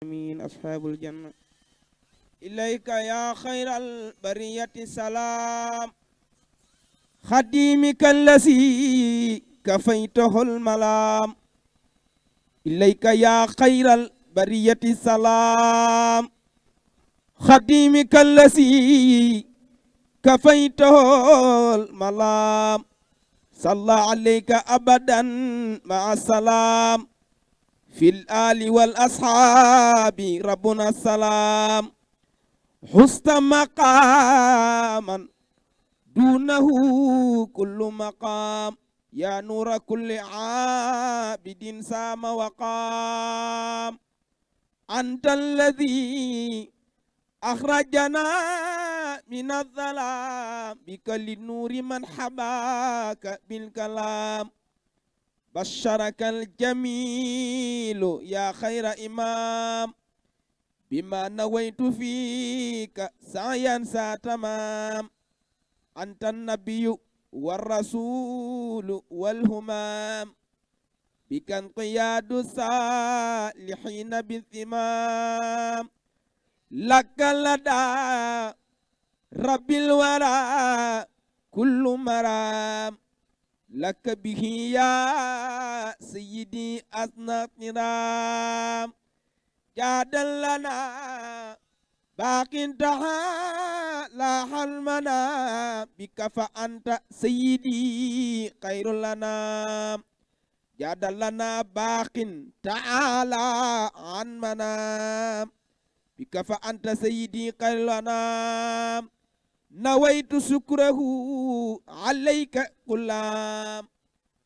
من أصحاب الجنة إليك يا خير البرية سلام خديمك الذي كفيته الملام إليك يا خير البرية سلام خديمك الذي كفيته الملام صلى عليك أبدا مع السلام في الآل والأصحاب ربنا السلام حست مقاما دونه كل مقام يا نور كل عابد سام وقام أنت الذي أخرجنا من الظلام بك للنور من حباك بالكلام بشرك الجميل يا خير إمام بما نويت فيك سعيا ساتمام أنت النبي والرسول والهمام بك انقياد الصالحين بالثمام لك لدى رب الورى كل مرام لك به يا سيدي أثنى النرام جاد لنا باق تعالى حلمنا بك فأنت سيدي خير لنا جاد لنا باق تعالى عن منام بك فأنت سيدي خير لنا نويت شكره عليك كل عام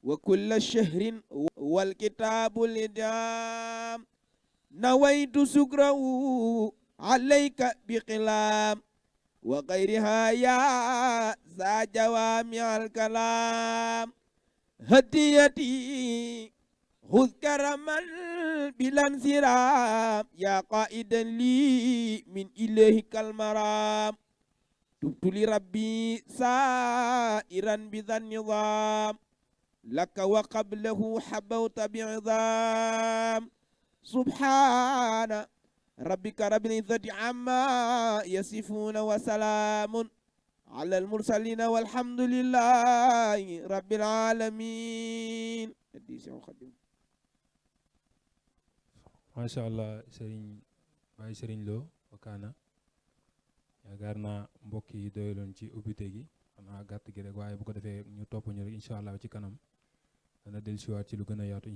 وكل شهر والكتاب الإدام نويت شكره عليك بقلام وغيرها يا ذا جوامع الكلام هديتي خذ كرما بلا انصرام يا قائدا لي من إلهك المرام تبت لربي سائرا بذا النظام لك وقبله حبوت بعظام سبحان ربك رب العزة عما يصفون وسلام على المرسلين والحمد لله رب العالمين. ما شاء الله Serigne Lo Wakana yaakaar naa mbokk yi doyaloon ci ubbite gi xanaa gàtt gi rek waaye bu ko defee ñu topp ñu rek incha allah ci kanam dana dellusiwaat ci lu gën a yaatu.